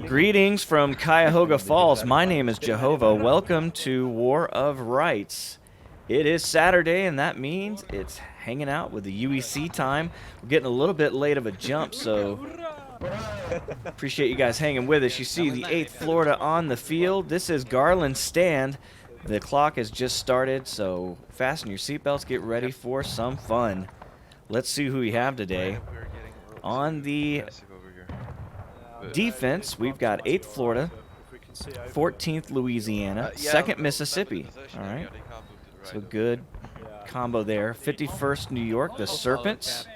Greetings from Cuyahoga Falls. My name is Jehovah. Welcome to War of Rights. It is Saturday, and that means it's hanging out with the UEC time. We're getting a little bit late of a jump, so appreciate you guys hanging with us. You see the 8th Florida on the field. This is Garland's stand. The clock has just started, so fasten your seatbelts. Get ready for some fun. Let's see who we have today. On the defense, we've got 8th Florida, 14th Louisiana, 2nd Mississippi. All right, so good combo there. 51st New York, the Serpents,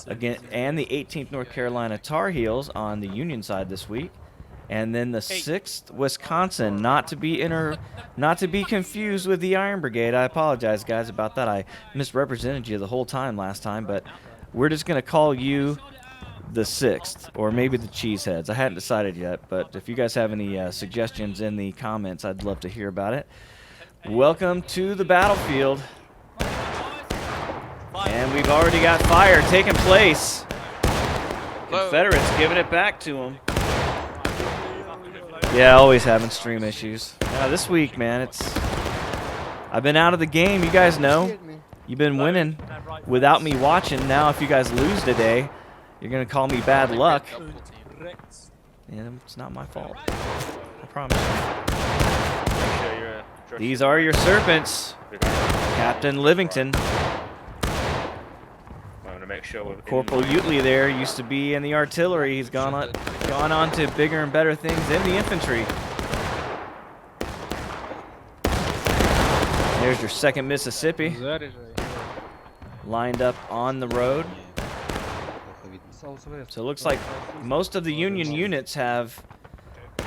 again, and the 18th North Carolina Tar Heels on the Union side this week. And then the 6th Wisconsin, not to be confused with the Iron Brigade. I apologize, guys, about that. I misrepresented you the whole time last time, but we're just going to call you the 6th, or maybe the Cheeseheads. I hadn't decided yet, but if you guys have any suggestions in the comments, I'd love to hear about it. Welcome to the battlefield. And we've already got fire taking place. Confederates giving it back to them. Yeah, always having stream issues. This week, man, I've been out of the game. You guys know. You've been winning without me watching. Now, if you guys lose today, you're going to call me bad luck. Yeah, it's not my fault. I promise you. These are your Serpents. Captain Livington. Corporal Utley there used to be in the artillery. He's gone on to bigger and better things in the infantry. There's your 2nd Mississippi. Lined up on the road. So it looks like most of the Union units have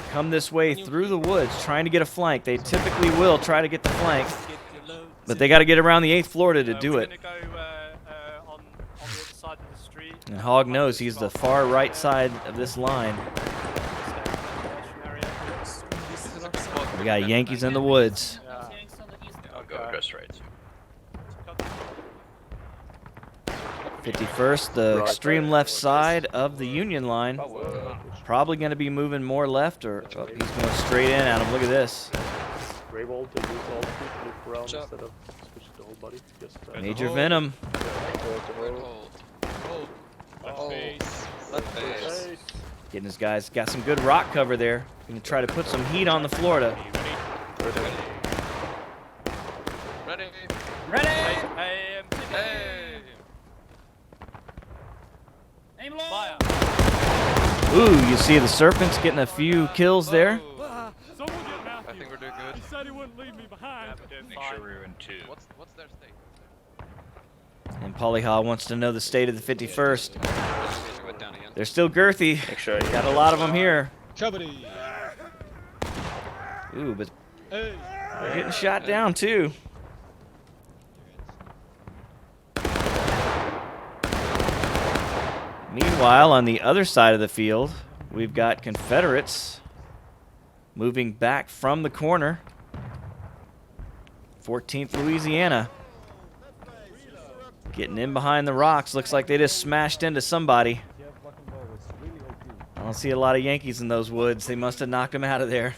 come this way through the woods trying to get a flank. They typically will try to get the flank, but they got to get around the 8th Florida to do it. And Hogg knows he's the far right side of this line. We got Yankees in the woods. I'll go straight. 51st, the extreme left side of the Union line. Probably going to be moving more left, or he's going straight in at him. Look at this. Major Venom. Getting his guys, got some good rock cover there. Going to try to put some heat on the Florida. Ready. Aim low. Ooh, you see the Serpents getting a few kills there. I think we're doing good. He said he wouldn't leave me behind. Make sure we're in 2. What's their state? And Polyhaw wants to know the state of the 51st. They're still girthy. Got a lot of them here. Ooh, but they're getting shot down too. Meanwhile, on the other side of the field, we've got Confederates moving back from the corner. 14th Louisiana. Getting in behind the rocks. Looks like they just smashed into somebody. I don't see a lot of Yankees in those woods. They must have knocked them out of there.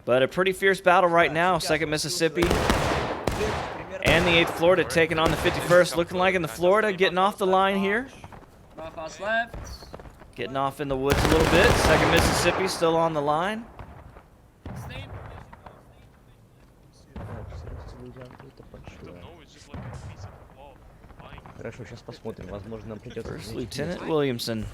But a pretty fierce battle right now. 2nd Mississippi and the 8th Florida taking on the 51st. Looking like in the Florida getting off the line here. Getting off in the woods a little bit. 2nd Mississippi still on the line. First Lieutenant Williamson.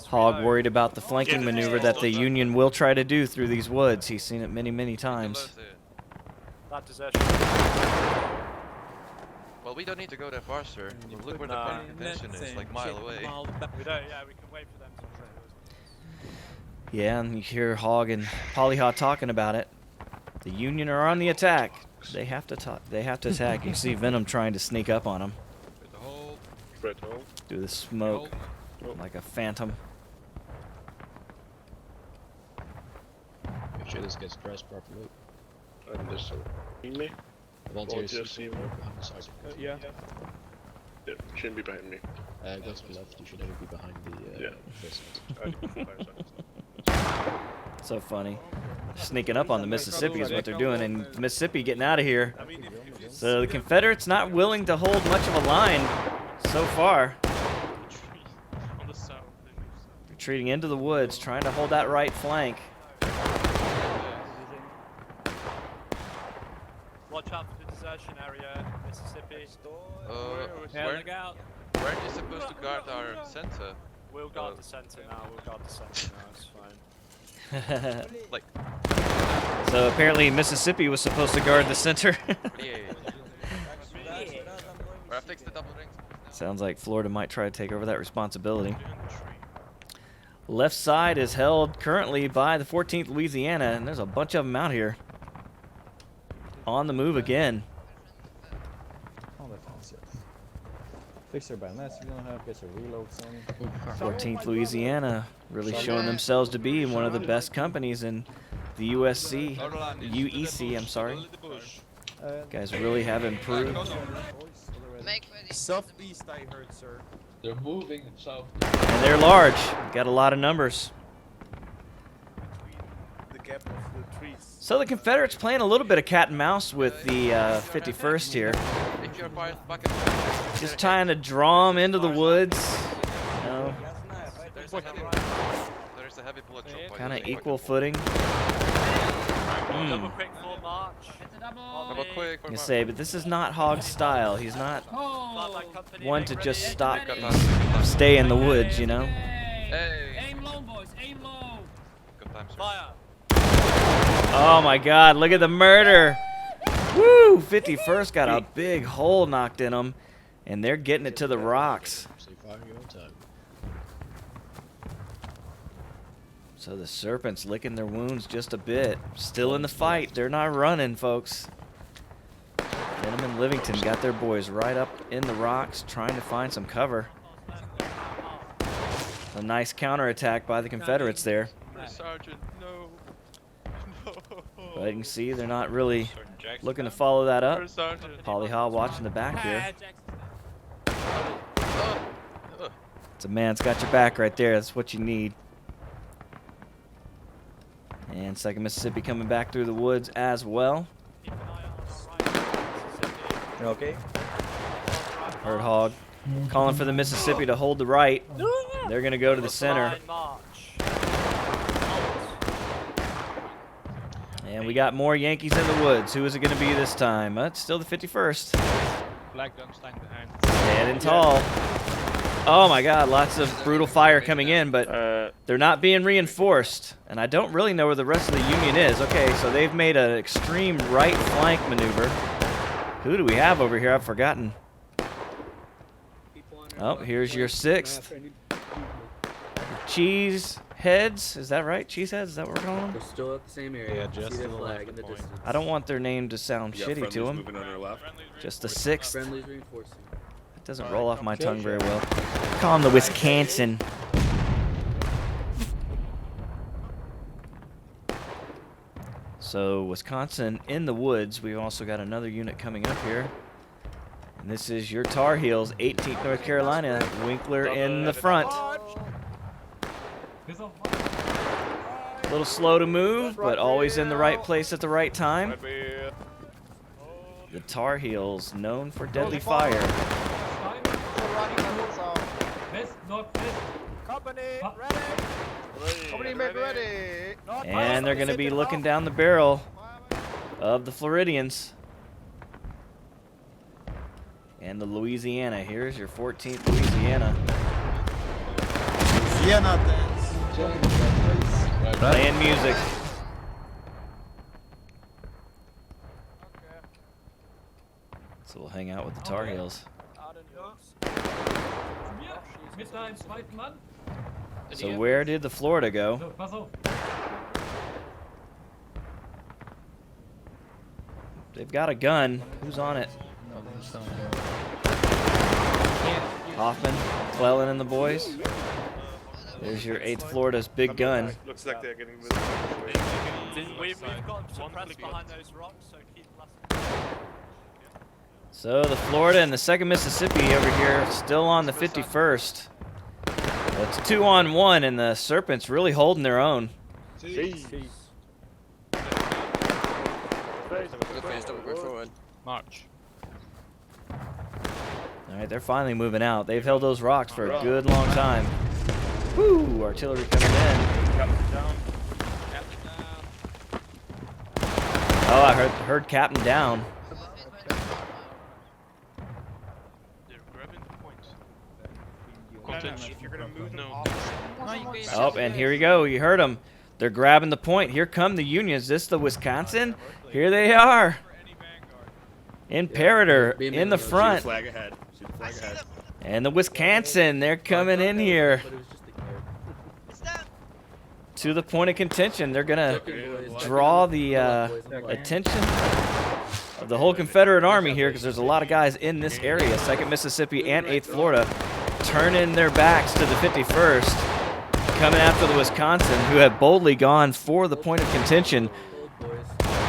Hogg worried about the flanking maneuver that the Union will try to do through these woods. He's seen it many, many times. Well, we don't need to go that far, sir. Look where the point of contention is, like a mile away. We don't, yeah, we can wait for them to Yeah, and you hear Hogg and Polyhaw talking about it. The Union are on the attack. They have to attack. You see Venom trying to sneak up on them. Through the smoke, like a phantom. sure this gets dressed properly. And this me? Volunteers just behind the sergeant. yeah. Yeah, shouldn't be behind me. Go to the left, you should only be behind the So funny. Sneaking up on the Mississippi is what they're doing, and Mississippi getting out of here. So the Confederates not willing to hold much of a line so far. Retreating into the woods, trying to hold that right flank. Watch out for the desertion area, Mississippi. Weren't you supposed to guard our center? We'll guard the center now. It's fine. Like. So apparently Mississippi was supposed to guard the center. Sounds like Florida might try to take over that responsibility. Left side is held currently by the 14th Louisiana, and there's a bunch of them out here. On the move again. 14th Louisiana really showing themselves to be one of the best companies in the UEC, I'm sorry. Guys really have improved. Southeast, I heard, sir. They're moving south. And they're large. Got a lot of numbers. The gap of the trees. So the Confederates playing a little bit of cat and mouse with the 51st here. Just trying to draw them into the woods. You know, kind of equal footing. Double quick full march. You say, but this is not Hogg's style. He's not one to just stop and stay in the woods, you know. Aim low, boys. Aim low. Good times, Fire. Oh my God! Look at the murder. Woo! 51st got a big hole knocked in them, and they're getting it to the rocks. So the Serpents licking their wounds just a bit. Still in the fight. They're not running, folks. Denham and Livingston got their boys right up in the rocks trying to find some cover. A nice counterattack by the Confederates there. Sergeant, no. But you can see they're not really looking to follow that up. Polly Haw watching the back here. It's a man's got your back right there. That's what you need. And 2nd Mississippi coming back through the woods as well. Okay. Herd Hog calling for the Mississippi to hold the right. They're going to go to the center. And we got more Yankees in the woods. Who is it going to be this time? It's still the 51st. Standing tall. Oh my God, lots of brutal fire coming in, but they're not being reinforced. And I don't really know where the rest of the Union is. Okay, so they've made an extreme right flank maneuver. Who do we have over here? I've forgotten. Oh, here's your 6th. Cheese Heads, is that right? Cheese Heads, is that what we're calling them? They're still at the same area. Yeah, just see to the the flag left in the of the point. distance. I don't want their name to sound shitty to them. Moving on our left. Just the 6th. Friendly's reinforcing. It doesn't roll off my tongue very well. Call them the Wisconsin. So Wisconsin in the woods. We've also got another unit coming up here. And this is your Tar Heels, 18th North Carolina. Winkler in the front. A little slow to move, but always in the right place at the right time. The Tar Heels, known for deadly fire. And they're going to be looking down the barrel of the Floridians. And the Louisiana. Here's your 14th Louisiana. Playing music. So we'll hang out with the Tar Heels. So where did the Florida go? They've got a gun. Who's on it? Hoffman, Clellan and the boys. There's your 8th Florida's big gun. Looks like they're getting rid We've got some press behind those rocks, so keep blasting. So the Florida and the 2nd Mississippi over here still on the 51st. It's 2-on-1, and the Serpents really holding their own. March. All right, they're finally moving out. They've held those rocks for a good long time. Woo! Artillery coming in. Oh, I heard Captain down. They're grabbing the points. If you're gonna move them No. off, Oh, and here we go. You heard them. They're grabbing the point. Here come the Unions. Is this the Wisconsin? Here they are. Imperator in the front. flag ahead. See the flag ahead. And the Wisconsin, they're coming in here to the point of contention. They're going to draw the attention of the whole Confederate Army here because there's a lot of guys in this area. 2nd Mississippi and 8th Florida turning their backs to the 51st, coming after the Wisconsin, who have boldly gone for the point of contention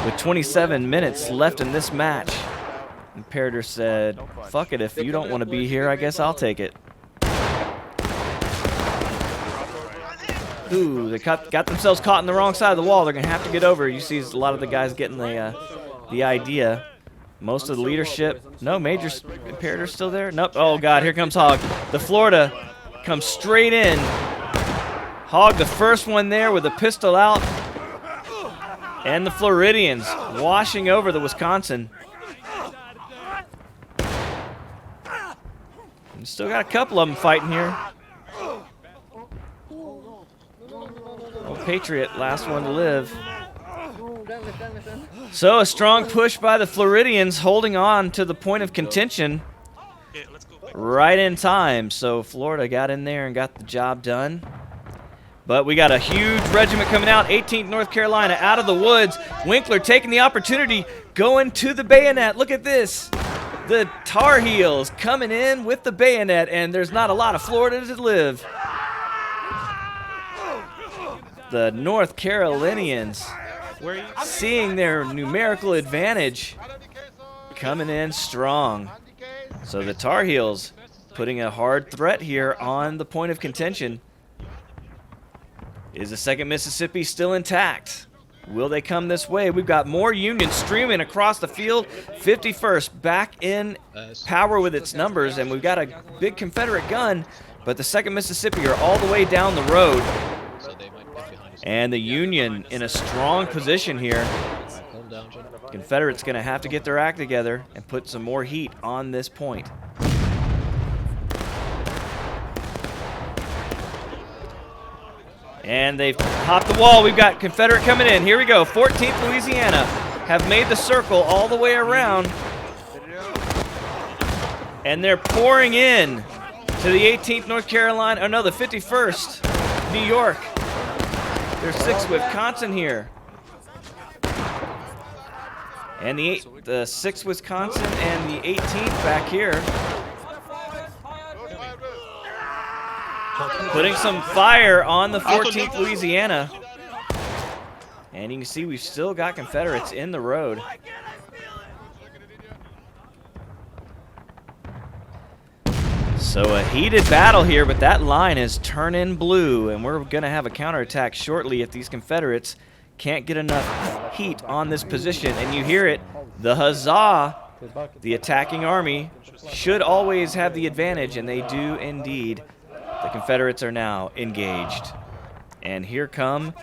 with 27 minutes left in this match. Imperator said, fuck it, if you don't want to be here, I guess I'll take it. Ooh, they got themselves caught on the wrong side of the wall. They're going to have to get over. You see a lot of the guys getting the idea. Most of the leadership. No, Major Imperator's still there? Nope. Oh, God, here comes Hog. The Florida comes straight in. Hog, the first one there with a pistol out. And the Floridians washing over the Wisconsin. And still got a couple of them fighting here. Old Patriot, last one to live. So a strong push by the Floridians, holding on to the point of contention right in time. So Florida got in there and got the job done. But we got a huge regiment coming out, 18th North Carolina, out of the woods. Winkler taking the opportunity, going to the bayonet. Look at this. The Tar Heels coming in with the bayonet, and there's not a lot of Florida to live. The North Carolinians seeing their numerical advantage coming in strong. So the Tar Heels putting a hard threat here on the point of contention. Is the 2nd Mississippi still intact? Will they come this way? We've got more Union streaming across the field. 51st back in power with its numbers, and we've got a big Confederate gun, but the 2nd Mississippi are all the way down the road. And the Union in a strong position here. Confederates going to have to get their act together and put some more heat on this point. And they've hopped the wall. We've got Confederate coming in. Here we go. 14th Louisiana have made the circle all the way around. And they're pouring in to the 18th North Carolina. Oh, no, the 51st New York. There's 6th Wisconsin here. And the 6th Wisconsin and the 18th back here. Putting some fire on the 14th Louisiana. And you can see we've still got Confederates in the road. So a heated battle here, but that line is turning blue, and we're going to have a counterattack shortly if these Confederates can't get enough heat on this position. And you hear it, the huzzah, the attacking army should always have the advantage, and they do indeed. The Confederates are now engaged. And here come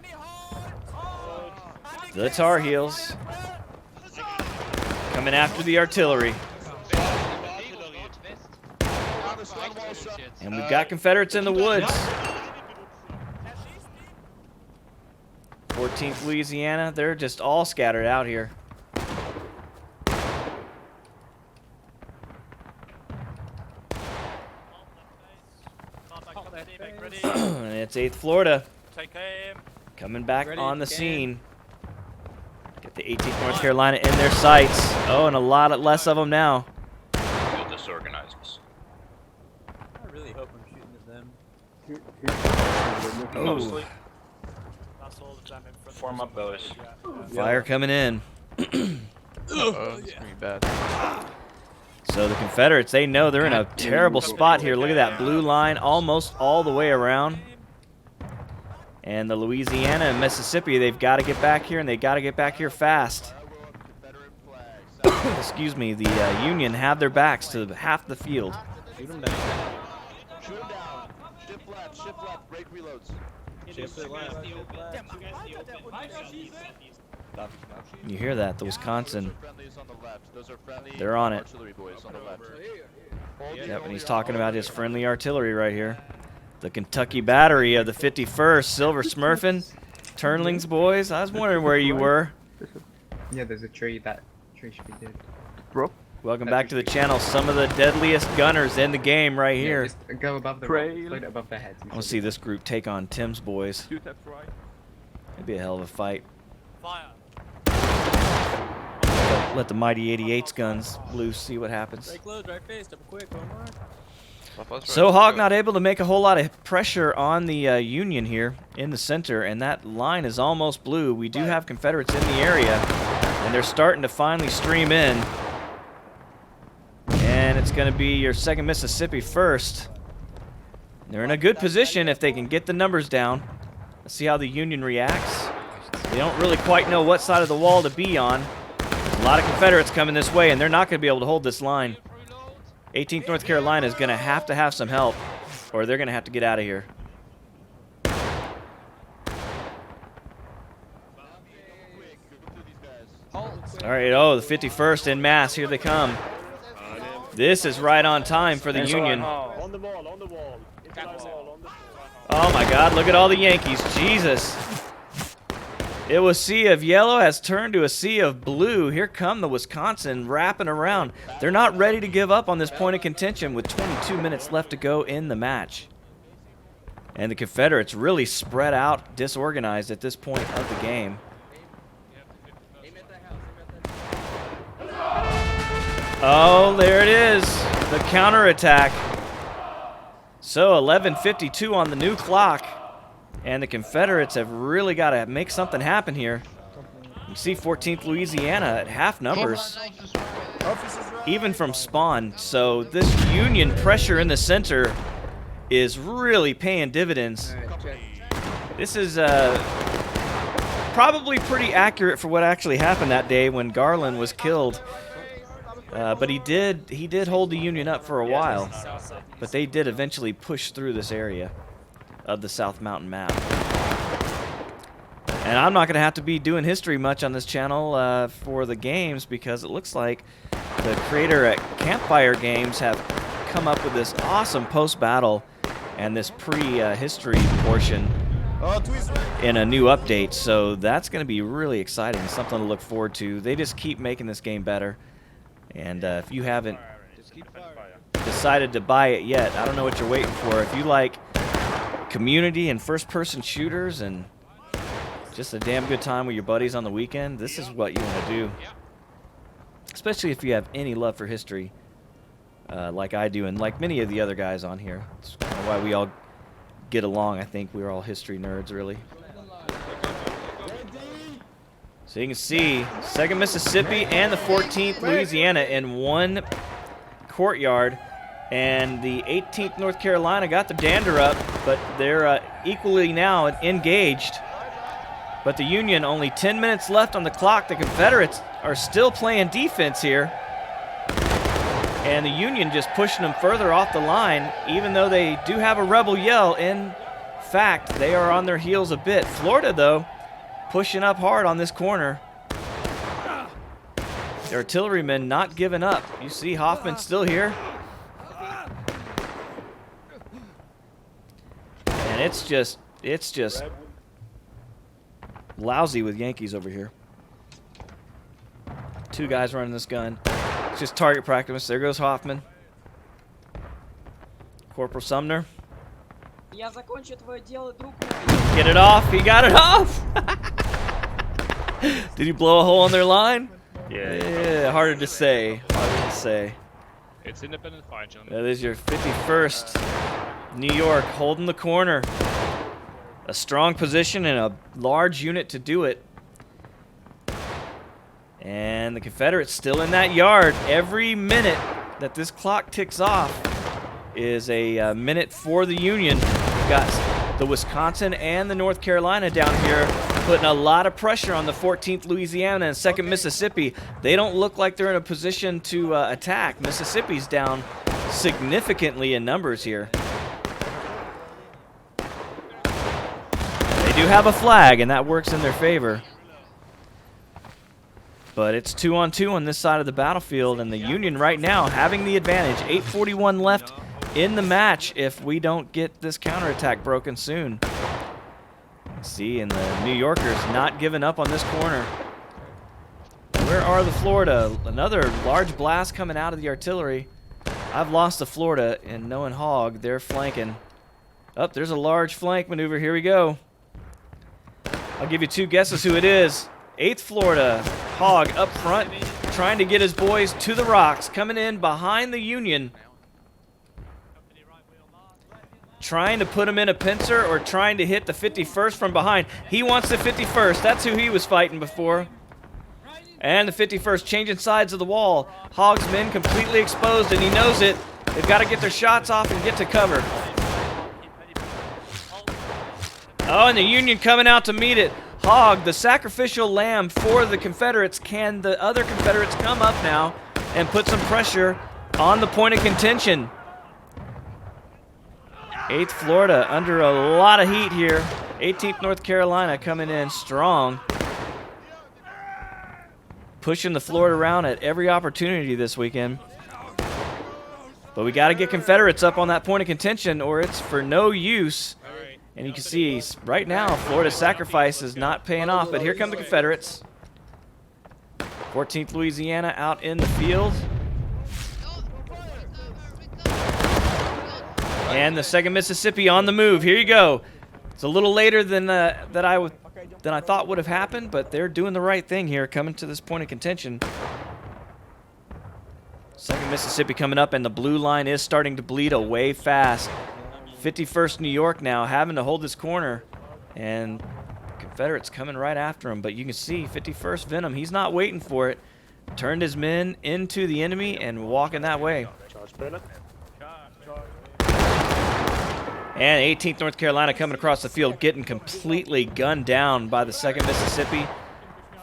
the Tar Heels coming after the artillery. And we've got Confederates in the woods. 14th Louisiana, they're just all scattered out here. And it's 8th Florida coming back on the scene. Get the 18th North Carolina in their sights. Oh, and a lot less of them now. Disorganizers. I really hope I'm shooting at them. Oh, That's all of them in front. Form up, boys. fire coming in. Oh, it's gonna be bad. So the Confederates, they know they're in a terrible spot here. Look at that blue line almost all the way around. And the Louisiana and Mississippi, they've got to get back here, and they got to get back here fast. Excuse me, the Union have their backs to half the field. Shoot him down. Shoot him down. Shift left, break reloads. Shift it left. You hear that? The Wisconsin, Friendlies on the left. Those are friendly they're on it. artillery boys on the left. Yep, and he's talking about his friendly artillery right here. The Kentucky battery of the 51st, Silver Smurfin. Turnlings boys, I was wondering where you were. Yeah, there's a tree. That tree should be dead. Welcome back to the channel. Some of the deadliest gunners in the game right here. Yeah, just go above the rock, float it above their heads. I want to see this group take on Tim's boys. It'd be a hell of a fight. Fire. Let the mighty 88's guns loose, see what happens. So Hog not able to make a whole lot of pressure on the Union here in the center, and that line is almost blue. We do have Confederates in the area, and they're starting to finally stream in. And it's going to be your 2nd Mississippi first. They're in a good position if they can get the numbers down. Let's see how the Union reacts. They don't really quite know what side of the wall to be on. A lot of Confederates coming this way, and they're not going to be able to hold this line. 18th North Carolina is going to have some help, or they're going to have to get out of here. All right, oh, the 51st en masse, here they come. This is right on time for the Union. On the wall, on the wall. Into the wall, on the Oh my God, look at all the Yankees, Jesus. It was sea of yellow has turned to a sea of blue. Here come the Wisconsin wrapping around. They're not ready to give up on this point of contention with 22 minutes left to go in the match. And the Confederates really spread out, disorganized at this point of the game. Oh, there it is, the counterattack. So 11:52 on the new clock. And the Confederates have really got to make something happen here. You see 14th Louisiana at half numbers, even from spawn. So this Union pressure in the center is really paying dividends. This is probably pretty accurate for what actually happened that day when Garland was killed. But he did hold the Union up for a while. But they did eventually push through this area of the South Mountain map. And I'm not going to have to be doing history much on this channel for the games, because it looks like the creator at Campfire Games have come up with this awesome post-battle and this pre-history portion in a new update. So that's going to be really exciting, something to look forward to. They just keep making this game better. And if you haven't decided to buy it yet, I don't know what you're waiting for. If you like community and first-person shooters and just a damn good time with your buddies on the weekend, this is what you want to do. Especially if you have any love for history, like I do, and like many of the other guys on here. That's kind of why we all get along. I think we're all history nerds, really. So you can see 2nd Mississippi and the 14th Louisiana in one courtyard. And the 18th North Carolina got the dander up, but they're equally now engaged. But the Union, only 10 minutes left on the clock. The Confederates are still playing defense here. And the Union just pushing them further off the line, even though they do have a rebel yell. In fact, they are on their heels a bit. Florida, though, pushing up hard on this corner. The artillerymen not giving up. You see Hoffman still here. And it's just lousy with Yankees over here. 2 guys running this gun. It's just target practice. There goes Hoffman. Corporal Sumner. Я закончу твое дело, друг. Get it off. He got it off. Did he blow a hole in their line? Yeah, harder to say. Harder to say. It's independent fire, John. That is your 51st New York holding the corner. A strong position and a large unit to do it. And the Confederates still in that yard. Every minute that this clock ticks off is a minute for the Union. We've got the Wisconsin and the North Carolina down here putting a lot of pressure on the 14th Louisiana and 2nd Mississippi. They don't look like they're in a position to attack. Mississippi's down significantly in numbers here. They do have a flag, and that works in their favor. But it's 2-on-2 on this side of the battlefield, and the Union right now having the advantage. 8:41 left in the match if we don't get this counterattack broken soon. See, and the New Yorkers not giving up on this corner. Where are the Florida? Another large blast coming out of the artillery. I've lost the Florida, and Noah and Hogg, they're flanking. Oh, there's a large flank maneuver. Here we go. I'll give you 2 guesses who it is. 8th Florida, Hogg up front, trying to get his boys to the rocks, coming in behind the Union. Trying to put him in a pincer or trying to hit the 51st from behind. He wants the 51st. That's who he was fighting before. And the 51st changing sides of the wall. Hogg's men completely exposed, and he knows it. They've got to get their shots off and get to cover. Oh, and the Union coming out to meet it. Hogg, the sacrificial lamb for the Confederates. Can the other Confederates come up now and put some pressure on the point of contention? 8th Florida under a lot of heat here. 18th North Carolina coming in strong. Pushing the Florida around at every opportunity this weekend. But we got to get Confederates up on that point of contention or it's for no use. And you can see right now Florida's sacrifice is not paying off, but here come the Confederates. 14th Louisiana out in the field. And the 2nd Mississippi on the move. Here you go. It's a little later than I thought would have happened, but they're doing the right thing here, coming to this point of contention. 2nd Mississippi coming up, and the blue line is starting to bleed away fast. 51st New York now having to hold this corner, and Confederates coming right after him. But you can see 51st Venom, he's not waiting for it. Turned his men into the enemy and walking that way. And 18th North Carolina coming across the field, getting completely gunned down by the 2nd Mississippi.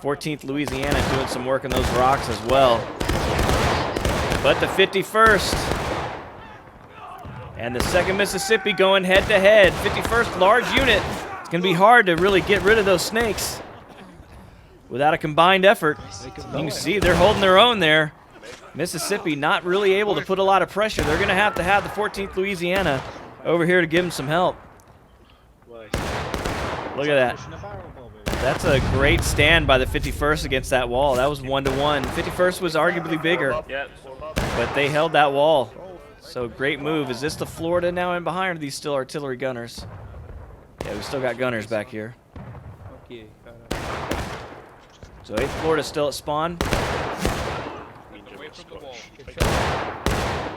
14th Louisiana doing some work in those rocks as well. But the 51st and the 2nd Mississippi going head-to-head. 51st, large unit. It's going to be hard to really get rid of those snakes without a combined effort. You can see they're holding their own there. Mississippi not really able to put a lot of pressure. They're going to have the 14th Louisiana over here to give them some help. Look at that. That's a great stand by the 51st against that wall. That was 1-to-1. 51st was arguably bigger, but they held that wall. So great move. Is this the Florida now in behind, or are these still artillery gunners? Yeah, we still got gunners back here. So 8th Florida still at spawn.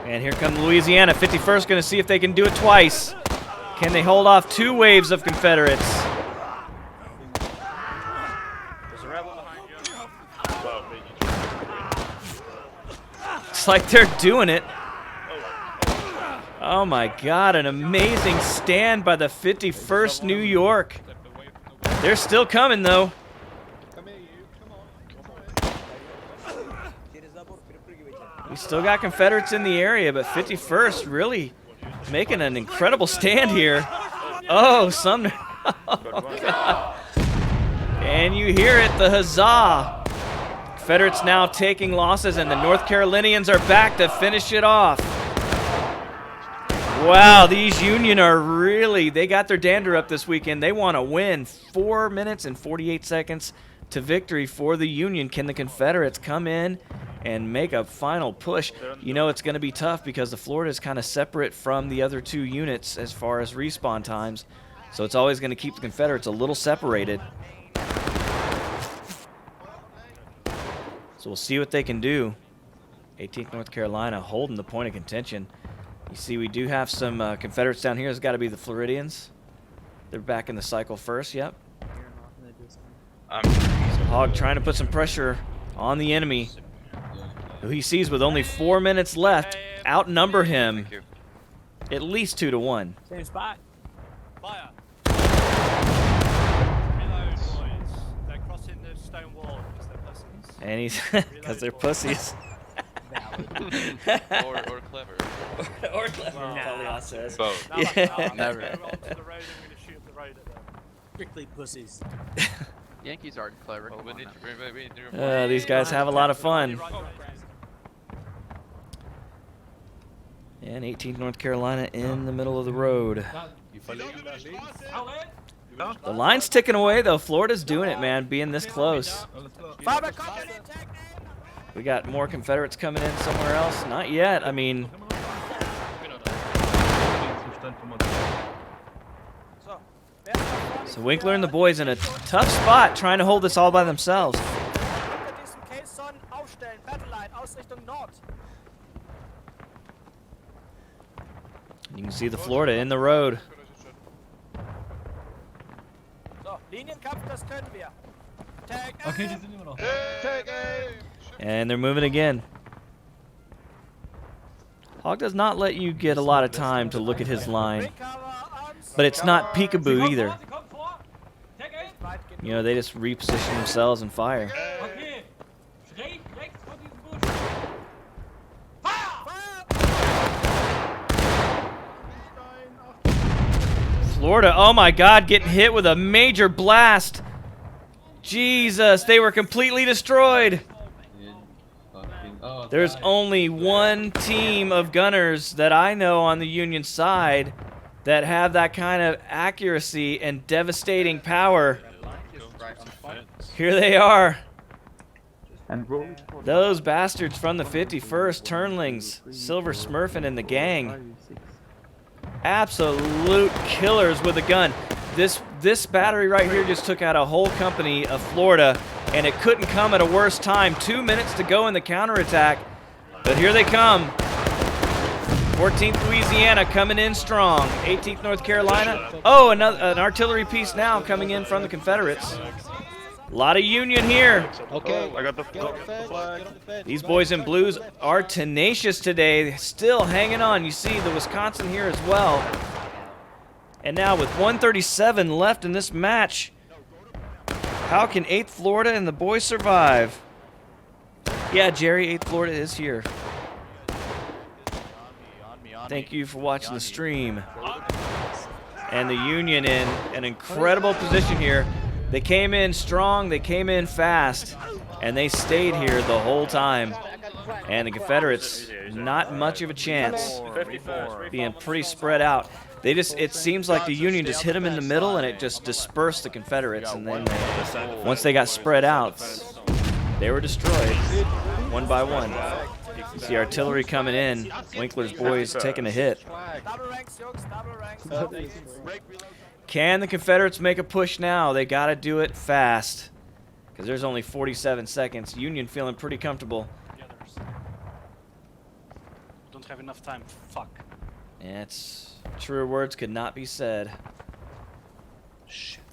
And here come Louisiana. 51st going to see if they can do it twice. Can they hold off 2 waves of Confederates? It's like they're doing it. Oh my God, an amazing stand by the 51st New York. They're still coming though. We still got Confederates in the area, but 51st really making an incredible stand here. Oh, Sumner. Oh, God. And you hear it, the huzzah. Confederates now taking losses, and the North Carolinians are back to finish it off. Wow, these Union are really, they got their dander up this weekend. They want to win. 4 minutes and 48 seconds to victory for the Union. Can the Confederates come in and make a final push? You know, it's going to be tough because the Florida is kind of separate from the other 2 units as far as respawn times. So it's always going to keep the Confederates a little separated. So we'll see what they can do. 18th North Carolina holding the point of contention. You see, we do have some Confederates down here. It's got to be the Floridians. They're back in the cycle first. Yep. So Hog trying to put some pressure on the enemy, who he sees with only 4 minutes left. Outnumber him at least 2 to 1. James back. Fire. Reload, boys. They're crossing the stone wall because they're pussies. And he's because they're pussies. or clever. or clever, Polion says. Both. Yeah. Never. Go onto the road, I'm going to shoot up the road at them. Strictly pussies. Yankees aren't clever. Well, we need to These guys have a lot of fun. And 18th North Carolina in the middle of the road. The line's ticking away, though. Florida's doing it, man, being this close. We got more Confederates coming in somewhere else. Not yet. I mean, so Winkler and the boys in a tough spot trying to hold this all by themselves. You can see the Florida in the road. And they're moving again. Hog does not let you get a lot of time to look at his line. But it's not peekaboo either. You know, they just reposition themselves and fire. Florida, oh my God, getting hit with a major blast. Jesus, they were completely destroyed. There's only one team of gunners that I know on the Union side that have that kind of accuracy and devastating power. Here they are. Those bastards from the 51st, Turnlings, Silver Smurfin and the gang. Absolute killers with a gun. This battery right here just took out a whole company of Florida, and it couldn't come at a worse time. 2 minutes to go in the counterattack, but here they come. 14th Louisiana coming in strong. 18th North Carolina. Oh, an artillery piece now coming in from the Confederates. A lot of Union here. Okay, I got the flag. These boys in blues are tenacious today, still hanging on. You see the Wisconsin here as well. And now with 137 left in this match, how can 8th Florida and the boys survive? Yeah, Jerry, 8th Florida is here. Thank you for watching the stream. And the Union in an incredible position here. They came in strong, they came in fast, and they stayed here the whole time. And the Confederates, not much of a chance, being pretty spread out. It seems like the Union just hit them in the middle and it just dispersed the Confederates, and then once they got spread out, they were destroyed one by one. You see artillery coming in, Winkler's boys taking a hit. Can the Confederates make a push now? They got to do it fast because there's only 47 seconds. Union feeling pretty comfortable. Don't have enough time. Fuck. Yeah, truer words could not be said. Shit.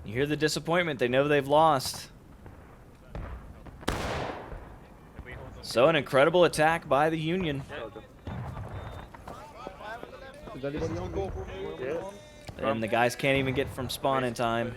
You hear the disappointment. They know they've lost. So an incredible attack by the Union. And the guys can't even get from spawn in time.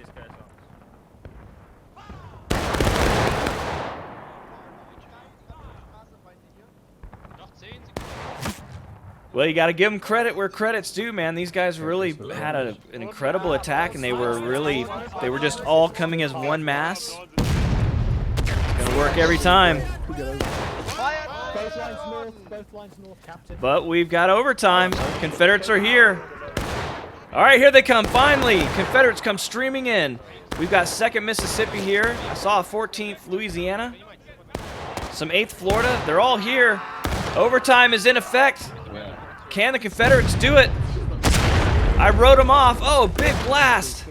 Well, you got to give them credit where credit's due, man. These guys really had an incredible attack, and they were just all coming as one mass. Gonna work every time. But we've got overtime. Confederates are here. All right, here they come, finally. Confederates come streaming in. We've got 2nd Mississippi here. I saw a 14th Louisiana. Some 8th Florida. They're all here. Overtime is in effect. Can the Confederates do it? I wrote them off. Oh, big blast.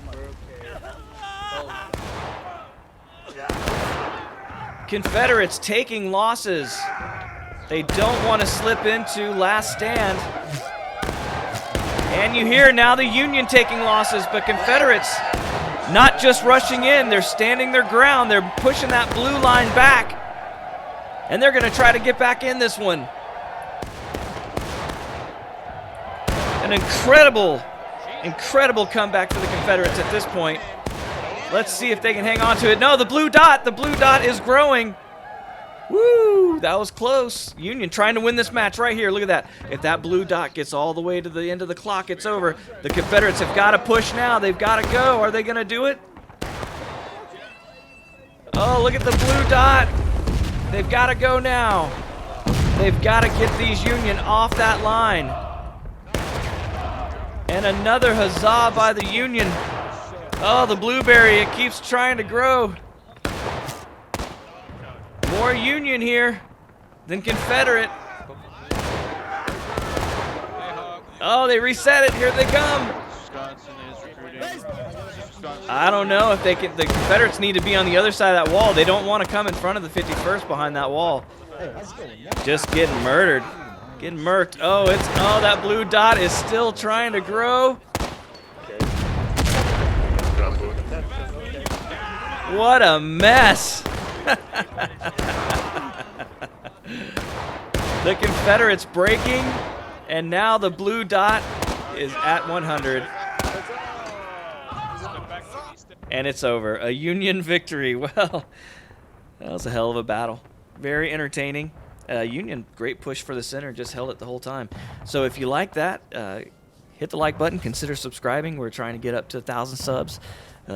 Confederates taking losses. They don't want to slip into last stand. And you hear now the Union taking losses, but Confederates not just rushing in, they're standing their ground. They're pushing that blue line back. And they're going to try to get back in this one. An incredible comeback for the Confederates at this point. Let's see if they can hang on to it. No, the blue dot is growing. Woo, that was close. Union trying to win this match right here. Look at that. If that blue dot gets all the way to the end of the clock, it's over. The Confederates have got to push now. They've got to go. Are they going to do it? Oh, look at the blue dot. They've got to go now. They've got to get these Union off that line. And another huzzah by the Union. Oh, the blueberry, it keeps trying to grow. More Union here than Confederate. Oh, they reset it. Here they come. Wisconsin is recruiting. I don't know if they can. The Confederates need to be on the other side of that wall. They don't want to come in front of the 51st behind that wall. Just getting murdered. Getting murked. Oh, that blue dot is still trying to grow. What a mess. The Confederates breaking, and now the blue dot is at 100. And it's over. A Union victory. Well, that was a hell of a battle. Very entertaining. Union, great push for the center, just held it the whole time. So if you like that, hit the like button, consider subscribing. We're trying to get up to 1,000 subs.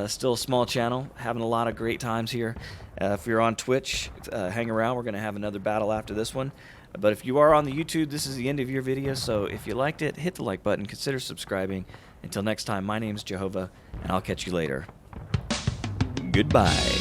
Still a small channel, having a lot of great times here. If you're on Twitch, hang around. We're going to have another battle after this one. But if you are on the YouTube, this is the end of your video. So if you liked it, hit the like button, consider subscribing. Until next time, my name is Jehovah, and I'll catch you later. Goodbye.